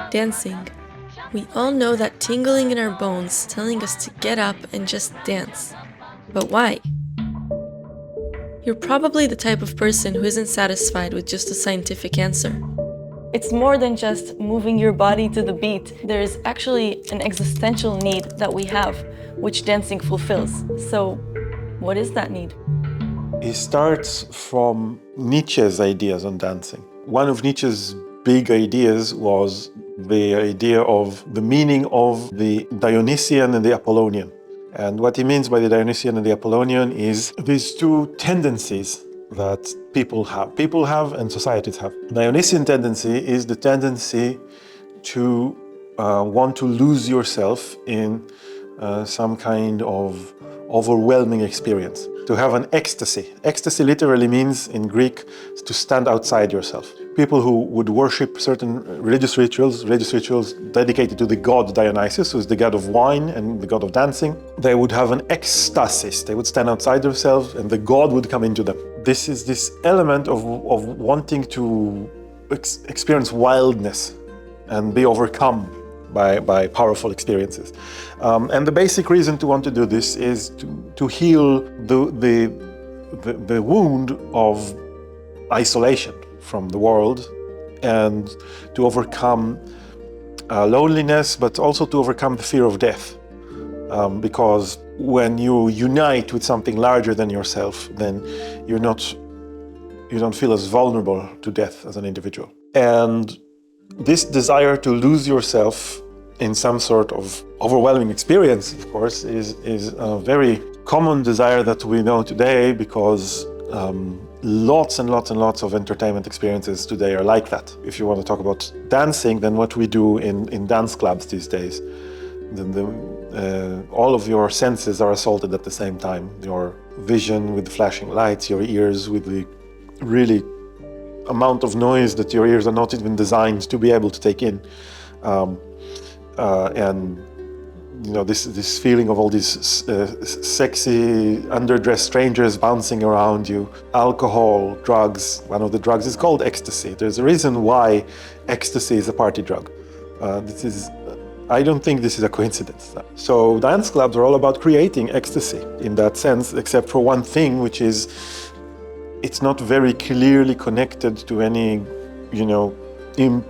Dancing. We all know that tingling in our bones telling us to get up and just dance. But why? You're probably the type of person who isn't satisfied with just a scientific answer. It's more than just moving your body to the beat. There's actually an existential need that we have, which dancing fulfills. So, what is that need? It starts from Nietzsche's ideas on dancing. One of Nietzsche's big ideas was the idea of the meaning of the Dionysian and the Apollonian. And what he means by the Dionysian and the Apollonian is these two tendencies that people have and societies have. Dionysian tendency is the tendency to want to lose yourself in some kind of overwhelming experience, to have an ecstasy. Ecstasy literally means in Greek to stand outside yourself. People who would worship certain religious rituals dedicated to the god Dionysus, who is the god of wine and the god of dancing, they would have an ecstasis. They would stand outside themselves and the god would come into them. This is this element of wanting to experience wildness and be overcome by powerful experiences. And the basic reason to want to do this is to heal the wound of isolation from the world and to overcome loneliness, but also to overcome the fear of death. Because when you unite with something larger than yourself, then you don't feel as vulnerable to death as an individual. And this desire to lose yourself in some sort of overwhelming experience, of course, is a very common desire that we know today because lots and lots of entertainment experiences today are like that. If you want to talk about dancing, then what we do in dance clubs these days, all of your senses are assaulted at the same time. Your vision with the flashing lights, your ears with the really amount of noise that your ears are not even designed to be able to take in, and you know this feeling of all these sexy underdressed strangers bouncing around you. Alcohol, drugs. One of the drugs is called ecstasy. There's a reason why ecstasy is a party drug. I don't think this is a coincidence. So dance clubs are all about creating ecstasy in that sense, except for one thing, which is it's not very clearly connected to any,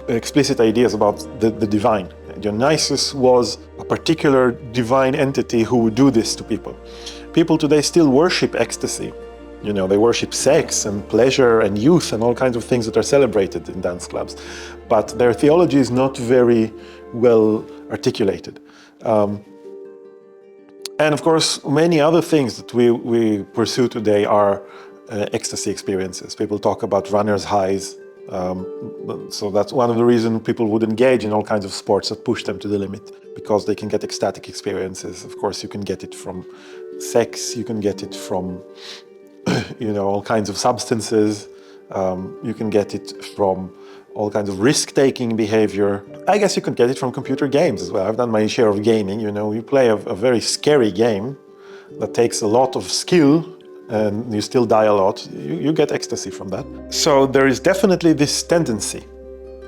explicit ideas about the divine. Dionysus was a particular divine entity who would do this to people. People today still worship ecstasy. They worship sex and pleasure and youth and all kinds of things that are celebrated in dance clubs. But their theology is not very well articulated. And of course, many other things that we pursue today are ecstasy experiences. People talk about runner's highs. So that's one of the reasons people would engage in all kinds of sports that push them to the limit, because they can get ecstatic experiences. Of course, you can get it from sex, you can get it from all kinds of substances, you can get it from all kinds of risk-taking behavior. I guess you can get it from computer games as well. I've done my share of gaming. You play a very scary game that takes a lot of skill and you still die a lot. You get ecstasy from that. So there is definitely this tendency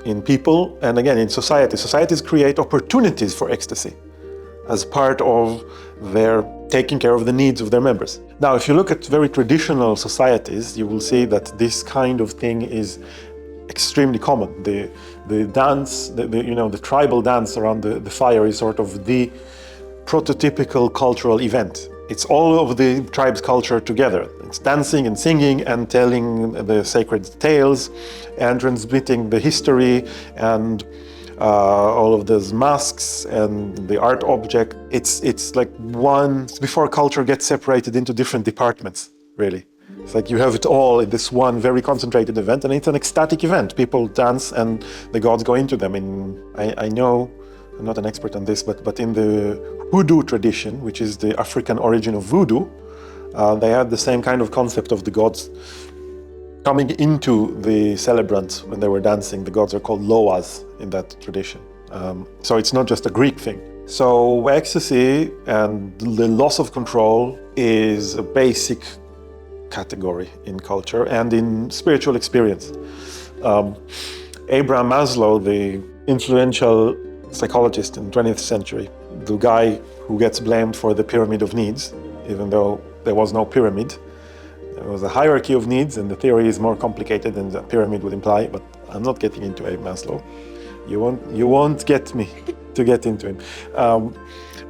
in people, and again in society. Societies create opportunities for ecstasy as part of their taking care of the needs of their members. Now, if you look at very traditional societies, you will see that this kind of thing is extremely common. The dance, the tribal dance around the fire is sort of the prototypical cultural event. It's all of the tribe's culture together. It's dancing and singing and telling the sacred tales and transmitting the history and all of those masks and the art object. It's like one, before culture gets separated into different departments, really. It's like you have it all in this one very concentrated event, and it's an ecstatic event. People dance and the gods go into them. I know, I'm not an expert on this, but in the Hoodoo tradition, which is the African origin of voodoo, they had the same kind of concept of the gods coming into the celebrants when they were dancing. The gods are called loas in that tradition. So it's not just a Greek thing. So ecstasy and the loss of control is a basic category in culture and in spiritual experience. Abraham Maslow, the influential psychologist in the 20th century, the guy who gets blamed for the pyramid of needs, even though there was no pyramid. There was a hierarchy of needs, and the theory is more complicated than the pyramid would imply, but I'm not getting into Abe Maslow. You won't get me to get into him.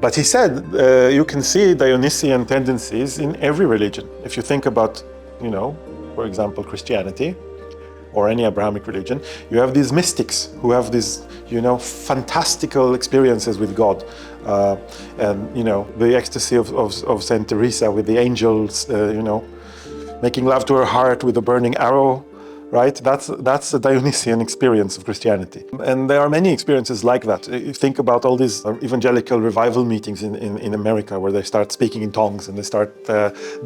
But he said you can see Dionysian tendencies in every religion. If you think about, for example, Christianity or any Abrahamic religion, you have these mystics who have these, fantastical experiences with God. And, the ecstasy of Saint Teresa with the angels, making love to her heart with a burning arrow, right? That's a Dionysian experience of Christianity. And there are many experiences like that. You think about all these evangelical revival meetings in America where they start speaking in tongues and they start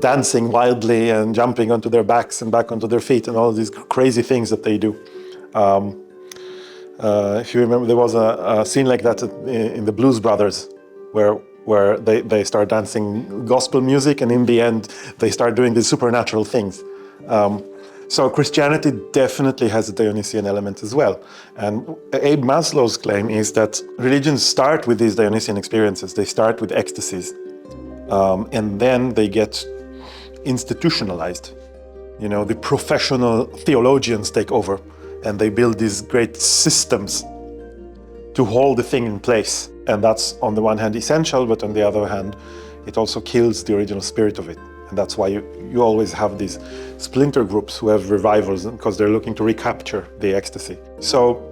dancing wildly and jumping onto their backs and back onto their feet and all these crazy things that they do. If you remember, there was a scene like that in the Blues Brothers where they start dancing gospel music, and in the end they start doing these supernatural things. So Christianity definitely has a Dionysian element as well. And Abe Maslow's claim is that religions start with these Dionysian experiences. They start with ecstasies, and then they get institutionalized. The professional theologians take over, and they build these great systems to hold the thing in place. And that's on the one hand essential, but on the other hand, it also kills the original spirit of it. And that's why you always have these splinter groups who have revivals, because they're looking to recapture the ecstasy. So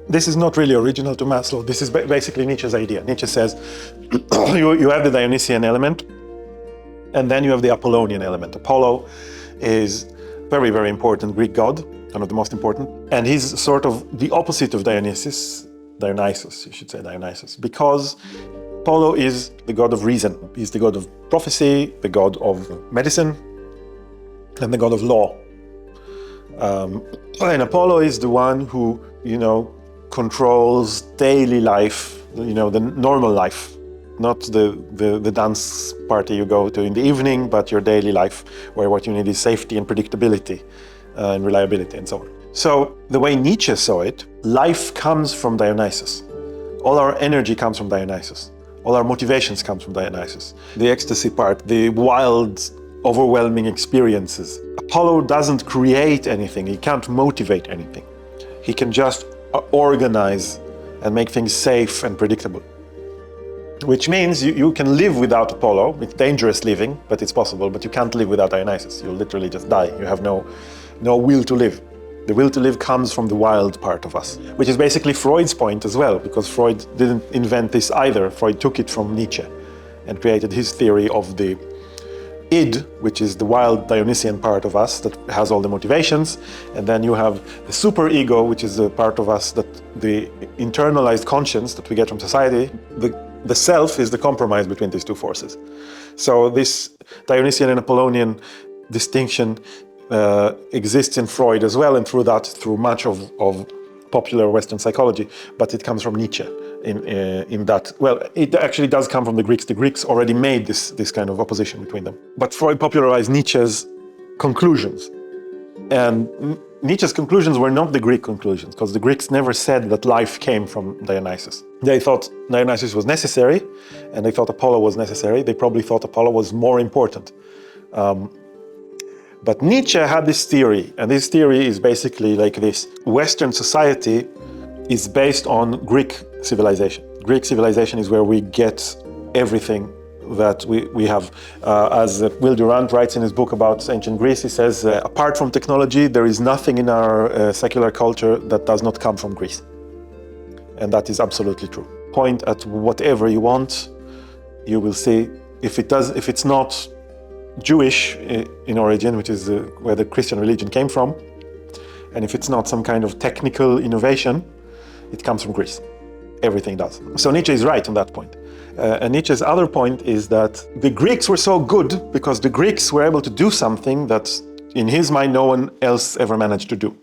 this is not really original to Maslow. This is basically Nietzsche's idea. Nietzsche says you have the Dionysian element, and then you have the Apollonian element. Apollo is very, very important Greek god, one of the most important. And he's sort of the opposite of Dionysus, you should say Dionysus, because Apollo is the god of reason. He's the god of prophecy, the god of medicine, and the god of law. And Apollo is the one who, controls daily life, the normal life, not the dance party you go to in the evening, but your daily life, where what you need is safety and predictability and reliability and so on. So the way Nietzsche saw it, life comes from Dionysus. All our energy comes from Dionysus. All our motivations come from Dionysus. The ecstasy part, the wild, overwhelming experiences. Apollo doesn't create anything. He can't motivate anything. He can just organize and make things safe and predictable. Which means you can live without Apollo. It's dangerous living, but it's possible. But you can't live without Dionysus. You'll literally just die. You have no will to live. The will to live comes from the wild part of us, which is basically Freud's point as well, because Freud didn't invent this either. Freud took it from Nietzsche and created his theory of the id, which is the wild Dionysian part of us that has all the motivations. And then you have the superego, which is the part of us that the internalized conscience that we get from society. The self is the compromise between these two forces. So this Dionysian and Apollonian distinction exists in Freud as well, and through much of popular Western psychology, but it comes from Nietzsche in that. Well, it actually does come from the Greeks. The Greeks already made this kind of opposition between them. But Freud popularized Nietzsche's conclusions. And Nietzsche's conclusions were not the Greek conclusions, because the Greeks never said that life came from Dionysus. They thought Dionysus was necessary, and they thought Apollo was necessary. They probably thought Apollo was more important. But Nietzsche had this theory, and this theory is basically like this. Western society is based on Greek civilization. Greek civilization is where we get everything that we have. As Will Durant writes in his book about ancient Greece, he says, apart from technology, there is nothing in our secular culture that does not come from Greece. And that is absolutely true. Point at whatever you want, you will see if it's not Jewish in origin, which is where the Christian religion came from, and if it's not some kind of technical innovation, it comes from Greece. Everything does. So Nietzsche is right on that point. And Nietzsche's other point is that the Greeks were so good because the Greeks were able to do something that, in his mind, no one else ever managed to do,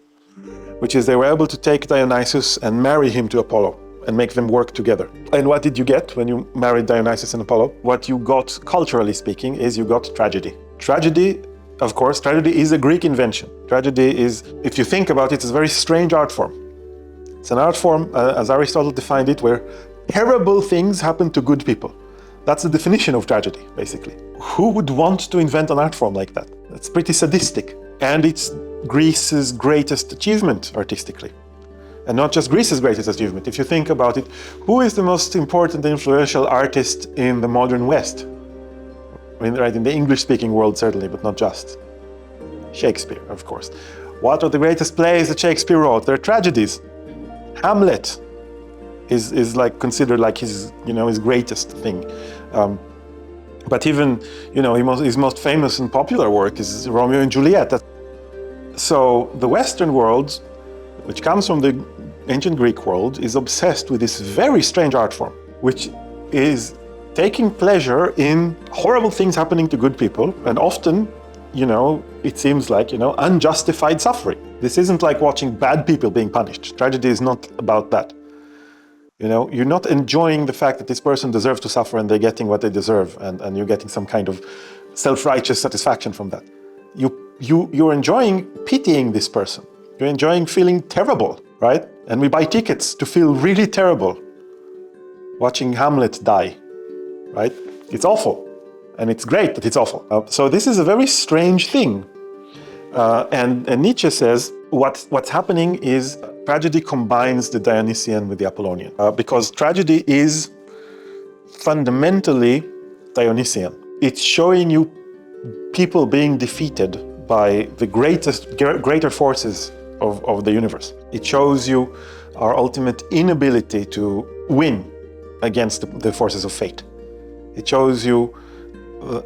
which is they were able to take Dionysus and marry him to Apollo and make them work together. And what did you get when you married Dionysus and Apollo? What you got, culturally speaking, is you got tragedy. Tragedy, of course, tragedy is a Greek invention. Tragedy is, if you think about it, it's a very strange art form. It's an art form, as Aristotle defined it, where terrible things happen to good people. That's the definition of tragedy, basically. Who would want to invent an art form like that? It's pretty sadistic. And it's Greece's greatest achievement artistically. And not just Greece's greatest achievement. If you think about it, who is the most important influential artist in the modern West? I mean, right, in the English-speaking world, certainly, but not just. Shakespeare, of course. What are the greatest plays that Shakespeare wrote? They're tragedies. Hamlet is like considered like his greatest thing. But even, his most famous and popular work is Romeo and Juliet. So the Western world, which comes from the ancient Greek world, is obsessed with this very strange art form, which is taking pleasure in horrible things happening to good people, and often, it seems like, unjustified suffering. This isn't like watching bad people being punished. Tragedy is not about that. You're not enjoying the fact that this person deserves to suffer and they're getting what they deserve, and you're getting some kind of self-righteous satisfaction from that. You're enjoying pitying this person. You're enjoying feeling terrible, right? And we buy tickets to feel really terrible watching Hamlet die, right? It's awful. And it's great that it's awful. So this is a very strange thing. And Nietzsche says what's happening is tragedy combines the Dionysian with the Apollonian. Because tragedy is fundamentally Dionysian. It's showing you people being defeated by the greater forces of the universe. It shows you our ultimate inability to win against the forces of fate. It shows you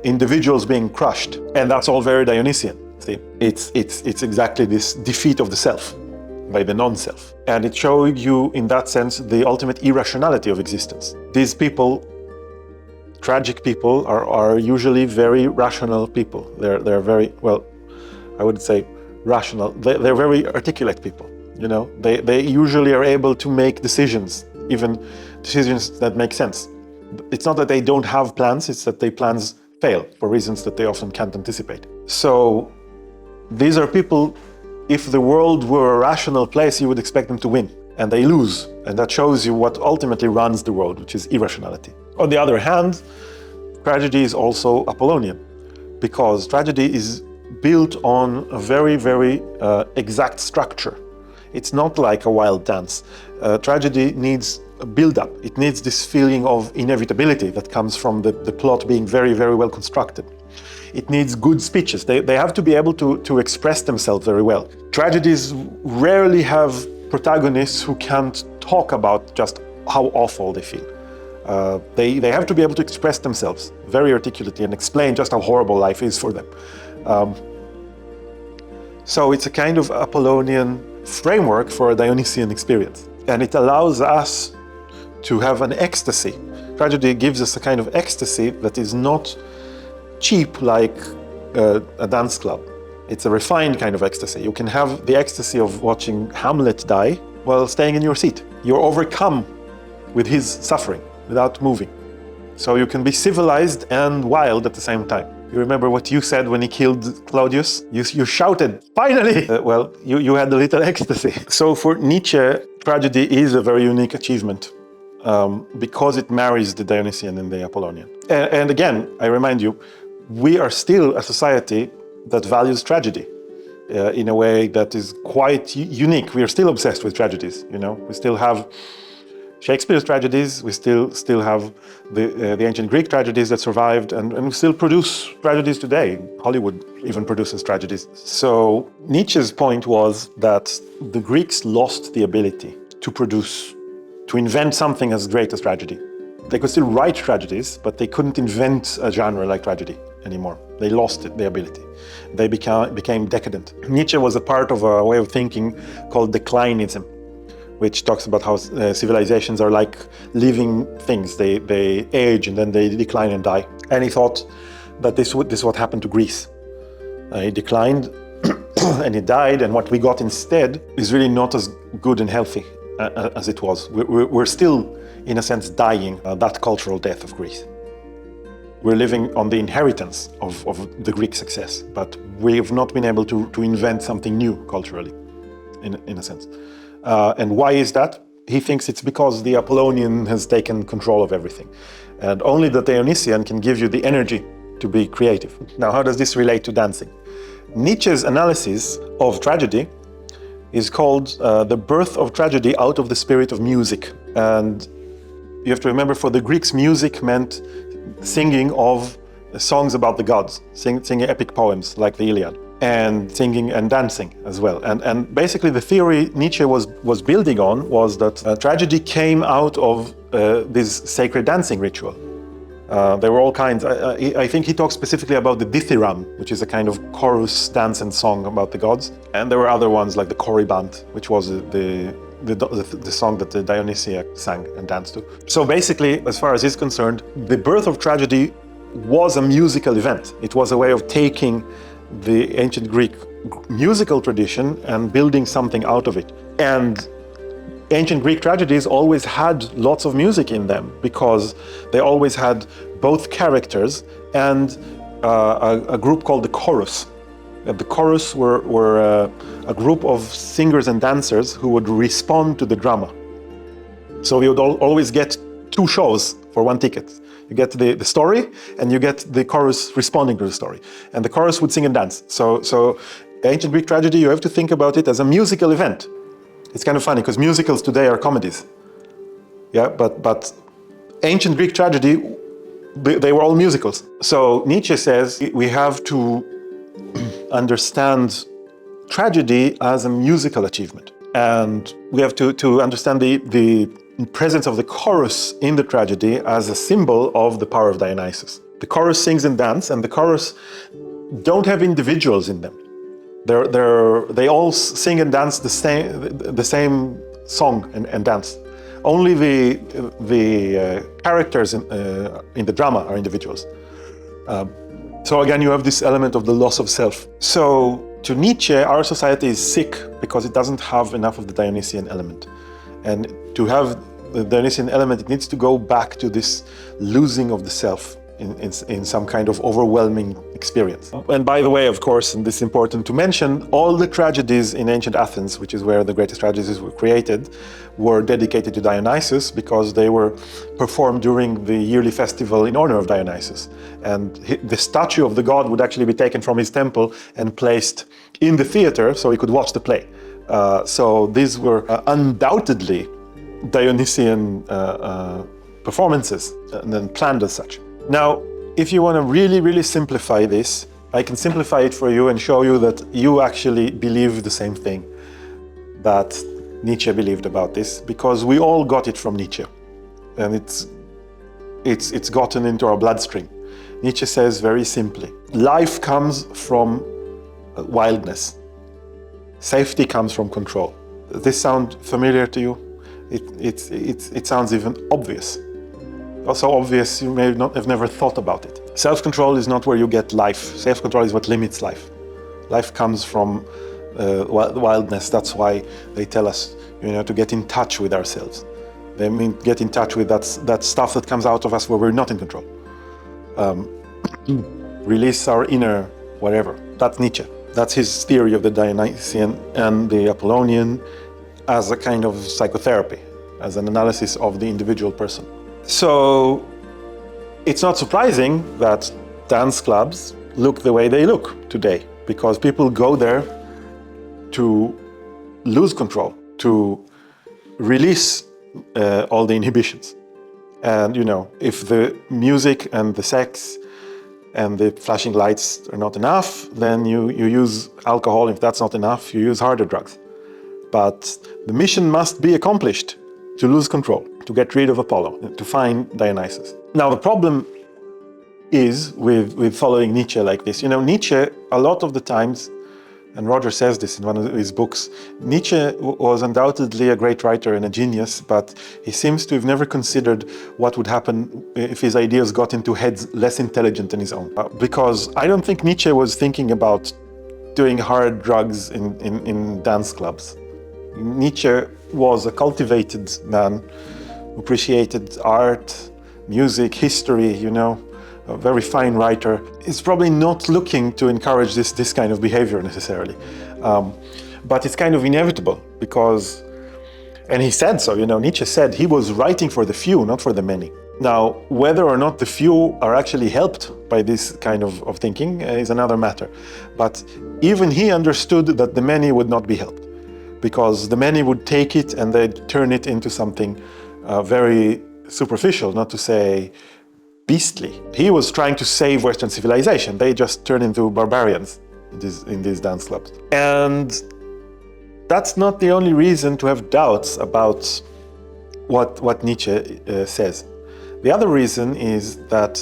individuals being crushed, and that's all very Dionysian. See, it's exactly this defeat of the self by the non-self, and it showed you, in that sense, the ultimate irrationality of existence. These people, tragic people, are usually very rational people. They're very, well, I would say rational. They're very articulate people. They usually are able to make decisions, even decisions that make sense. It's not that they don't have plans, it's that their plans fail for reasons that they often can't anticipate. So these are people, if the world were a rational place, you would expect them to win, and they lose. And that shows you what ultimately runs the world, which is irrationality. On the other hand, tragedy is also Apollonian, because tragedy is built on a very, very exact structure. It's not like a wild dance. Tragedy needs a build-up. It needs this feeling of inevitability that comes from the plot being very, very well constructed. It needs good speeches. They have to be able to express themselves very well. Tragedies rarely have protagonists who can't talk about just how awful they feel. They have to be able to express themselves very articulately and explain just how horrible life is for them. So it's a kind of Apollonian framework for a Dionysian experience. And it allows us to have an ecstasy. Tragedy gives us a kind of ecstasy that is not cheap like a dance club. It's a refined kind of ecstasy. You can have the ecstasy of watching Hamlet die while staying in your seat. You're overcome with his suffering without moving. So you can be civilized and wild at the same time. You remember what you said when he killed Claudius? You shouted, finally! Well, you had a little ecstasy. So for Nietzsche, tragedy is a very unique achievement because it marries the Dionysian and the Apollonian. And again, I remind you, we are still a society that values tragedy in a way that is quite unique. We are still obsessed with tragedies, We still have Shakespeare's tragedies, we still have the ancient Greek tragedies that survived, and we still produce tragedies today. Hollywood even produces tragedies. So Nietzsche's point was that the Greeks lost the ability to invent something as great as tragedy. They could still write tragedies, but they couldn't invent a genre like tragedy anymore. They lost the ability. They became decadent. Nietzsche was a part of a way of thinking called declinism, which talks about how civilizations are like living things. They age and then they decline and die. And he thought that this is what happened to Greece. He declined and he died, and what we got instead is really not as good and healthy as it was. We're still, in a sense, dying that cultural death of Greece. We're living on the inheritance of the Greek success, but we have not been able to invent something new culturally, in a sense. And why is that? He thinks it's because the Apollonian has taken control of everything. And only the Dionysian can give you the energy to be creative. Now, how does this relate to dancing? Nietzsche's analysis of tragedy is called the birth of tragedy out of the spirit of music. And you have to remember, for the Greeks, music meant singing of songs about the gods, singing epic poems like the Iliad, and singing and dancing as well. And basically the theory Nietzsche was building on was that tragedy came out of this sacred dancing ritual. There were all kinds. I think he talks specifically about the dithyramb, which is a kind of chorus dance and song about the gods. And there were other ones like the korybant, which was the song that the Dionysia sang and danced to. So basically, as far as he's concerned, the birth of tragedy was a musical event. It was a way of taking the ancient Greek musical tradition and building something out of it. And ancient Greek tragedies always had lots of music in them because they always had both characters and a group called the chorus. The chorus were a group of singers and dancers who would respond to the drama. So you would always get two shows for one ticket. You get the story and you get the chorus responding to the story. And the chorus would sing and dance. So ancient Greek tragedy, you have to think about it as a musical event. It's kind of funny because musicals today are comedies. Yeah, but ancient Greek tragedy, they were all musicals. So Nietzsche says we have to understand tragedy as a musical achievement. And we have to understand the presence of the chorus in the tragedy as a symbol of the power of Dionysus. The chorus sings and dances, and the chorus don't have individuals in them. They all sing and dance the same song and dance. Only the characters in the drama are individuals. So again, you have this element of the loss of self. So to Nietzsche, our society is sick because it doesn't have enough of the Dionysian element. And to have the Dionysian element, it needs to go back to this losing of the self in some kind of overwhelming experience. And by the way, of course, and this is important to mention, all the tragedies in ancient Athens, which is where the greatest tragedies were created, were dedicated to Dionysus because they were performed during the yearly festival in honor of Dionysus. And the statue of the god would actually be taken from his temple and placed in the theater so he could watch the play. So these were undoubtedly Dionysian performances and then planned as such. Now, if you want to really, really simplify this, I can simplify it for you and show you that you actually believe the same thing that Nietzsche believed about this, because we all got it from Nietzsche, and it's gotten into our bloodstream. Nietzsche says very simply, life comes from wildness. Safety comes from control. Does this sound familiar to you? It sounds even obvious. Also obvious, you may not have never thought about it. Self-control is not where you get life. Self-control is what limits life. Life comes from wildness. That's why they tell us, to get in touch with ourselves. They mean get in touch with that stuff that comes out of us where we're not in control. Release our inner whatever. That's Nietzsche. That's his theory of the Dionysian and the Apollonian as a kind of psychotherapy, as an analysis of the individual person. So it's not surprising that dance clubs look the way they look today, because people go there to lose control, to release all the inhibitions. And if the music and the sex and the flashing lights are not enough, then you use alcohol. If that's not enough, you use harder drugs. But the mission must be accomplished to lose control, to get rid of Apollo, to find Dionysus. Now, the problem is with following Nietzsche like this. Nietzsche, a lot of the times, and Roger says this in one of his books, Nietzsche was undoubtedly a great writer and a genius, but he seems to have never considered what would happen if his ideas got into heads less intelligent than his own. Because I don't think Nietzsche was thinking about doing hard drugs in dance clubs. Nietzsche was a cultivated man who appreciated art, music, history, a very fine writer. He's probably not looking to encourage this kind of behavior necessarily. But it's kind of inevitable, because And he said so, Nietzsche said he was writing for the few, not for the many. Now, whether or not the few are actually helped by this kind of thinking is another matter. But even he understood that the many would not be helped, because the many would take it and they'd turn it into something very superficial, not to say beastly. He was trying to save Western civilization. They just turned into barbarians in these dance clubs. And that's not the only reason to have doubts about what Nietzsche says. The other reason is that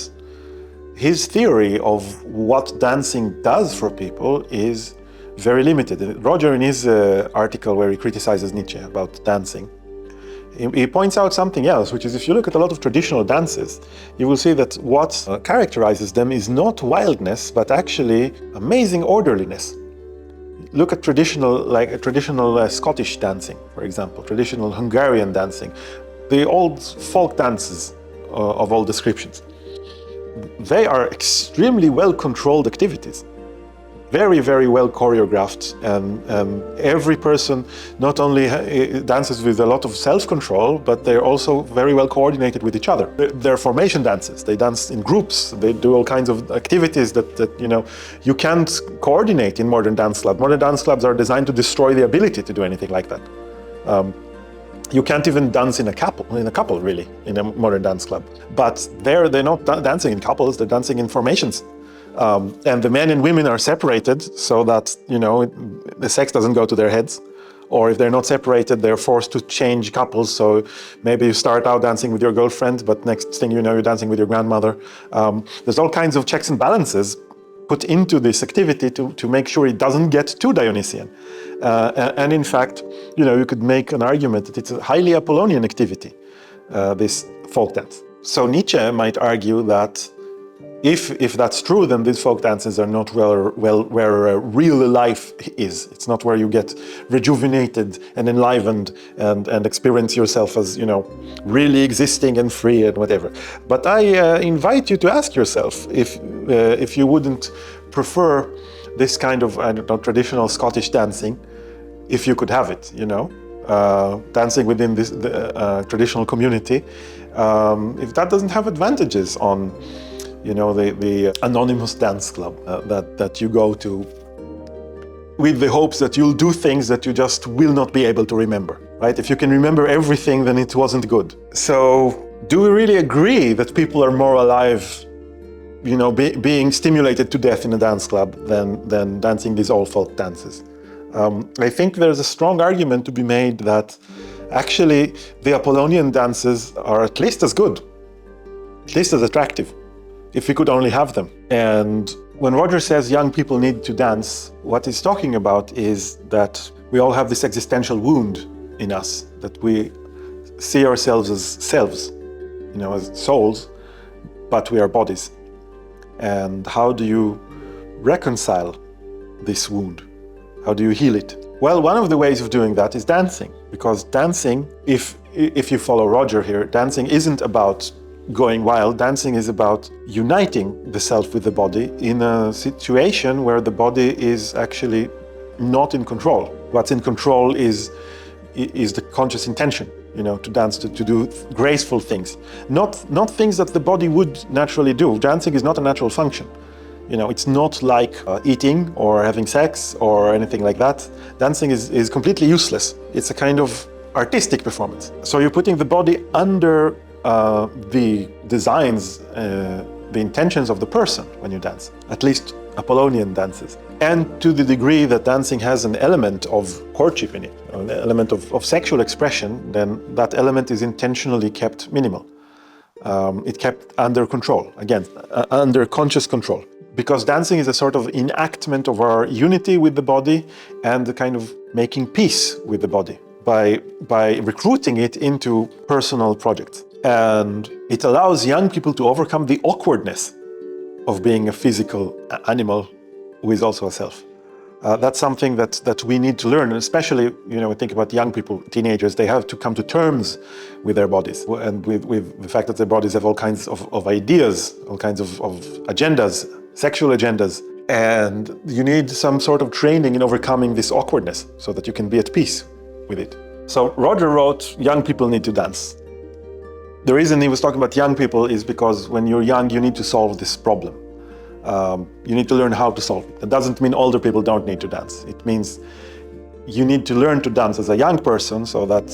his theory of what dancing does for people is very limited. Roger, in his article where he criticizes Nietzsche about dancing, he points out something else, which is if you look at a lot of traditional dances, you will see that what characterizes them is not wildness, but actually amazing orderliness. Look at traditional Scottish dancing, for example, traditional Hungarian dancing, the old folk dances of all descriptions. They are extremely well-controlled activities, very, very well choreographed, and every person not only dances with a lot of self-control, but they're also very well coordinated with each other. They're formation dances. They dance in groups. They do all kinds of activities that you can't coordinate in modern dance clubs. Modern dance clubs are designed to destroy the ability to do anything like that. You can't even dance in a couple really, in a modern dance club. But they're not dancing in couples, they're dancing in formations. And the men and women are separated so that, the sex doesn't go to their heads. Or if they're not separated, they're forced to change couples. So maybe you start out dancing with your girlfriend, but next thing you know, you're dancing with your grandmother. There's all kinds of checks and balances put into this activity to make sure it doesn't get too Dionysian. And in fact, you could make an argument that it's a highly Apollonian activity, this folk dance. So Nietzsche might argue that if that's true, then these folk dances are not where real life is. It's not where you get rejuvenated and enlivened and experience yourself as, really existing and free and whatever. But I invite you to ask yourself if you wouldn't prefer this kind of, traditional Scottish dancing, if you could have it, dancing within this traditional community, if that doesn't have advantages on the anonymous dance club that you go to with the hopes that you'll do things that you just will not be able to remember, right? If you can remember everything, then it wasn't good. So do we really agree that people are more alive, being stimulated to death in a dance club than dancing these old folk dances? I think there's a strong argument to be made that actually the Apollonian dances are at least as good, at least as attractive, if we could only have them. And when Roger says young people need to dance, what he's talking about is that we all have this existential wound in us, that we see ourselves as selves, as souls, but we are bodies. And how do you reconcile this wound? How do you heal it? Well, one of the ways of doing that is dancing, because dancing, if you follow Roger here, dancing isn't about going wild. Dancing is about uniting the self with the body in a situation where the body is actually not in control. What's in control is the conscious intention, to dance, to do graceful things. Not things that the body would naturally do. Dancing is not a natural function. It's not like eating or having sex or anything like that. Dancing is completely useless. It's a kind of artistic performance. So you're putting the body under the designs, the intentions of the person when you dance, at least Apollonian dances. And to the degree that dancing has an element of courtship in it, an element of sexual expression, then that element is intentionally kept minimal. It's kept under control, again, under conscious control. Because dancing is a sort of enactment of our unity with the body and the kind of making peace with the body by recruiting it into personal projects. And it allows young people to overcome the awkwardness of being a physical animal who is also a self. That's something that we need to learn, and especially, we think about young people, teenagers, they have to come to terms with their bodies and with the fact that their bodies have all kinds of ideas, all kinds of agendas, sexual agendas. And you need some sort of training in overcoming this awkwardness so that you can be at peace with it. So Roger wrote, young people need to dance. The reason he was talking about young people is because when you're young, you need to solve this problem. You need to learn how to solve it. That doesn't mean older people don't need to dance. It means you need to learn to dance as a young person so that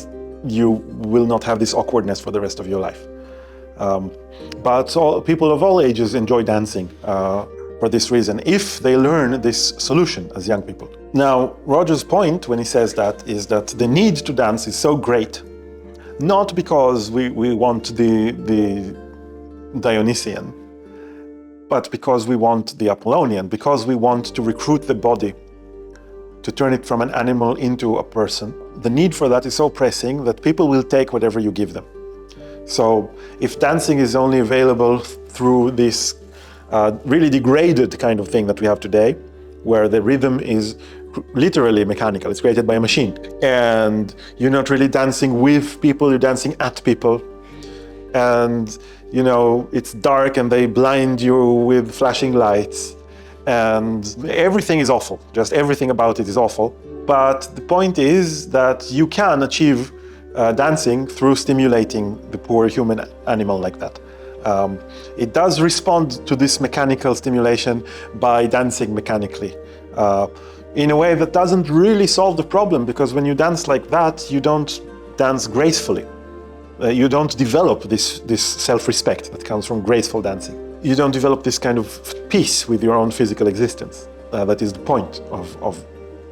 you will not have this awkwardness for the rest of your life. But people of all ages enjoy dancing for this reason, if they learn this solution as young people. Now, Roger's point when he says that is that the need to dance is so great, not because we want the Dionysian, but because we want the Apollonian, because we want to recruit the body, to turn it from an animal into a person. The need for that is so pressing that people will take whatever you give them. So if dancing is only available through this really degraded kind of thing that we have today, where the rhythm is literally mechanical, it's created by a machine, and you're not really dancing with people, you're dancing at people, and you know, it's dark and they blind you with flashing lights, and everything is awful, just everything about it is awful. But the point is that you can achieve dancing through stimulating the poor human animal like that. It does respond to this mechanical stimulation by dancing mechanically in a way that doesn't really solve the problem, because when you dance like that, you don't dance gracefully. You don't develop this self-respect that comes from graceful dancing. You don't develop this kind of peace with your own physical existence. That is the point of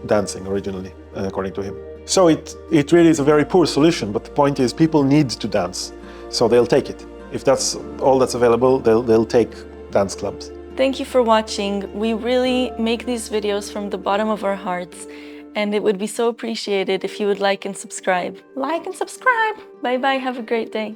dancing originally, according to him. So it really is a very poor solution, but the point is people need to dance, so they'll take it. If that's all that's available, they'll take dance clubs. Thank you for watching. We really make these videos from the bottom of our hearts, and it would be so appreciated if you would like and subscribe. Like and subscribe! Bye bye, have a great day.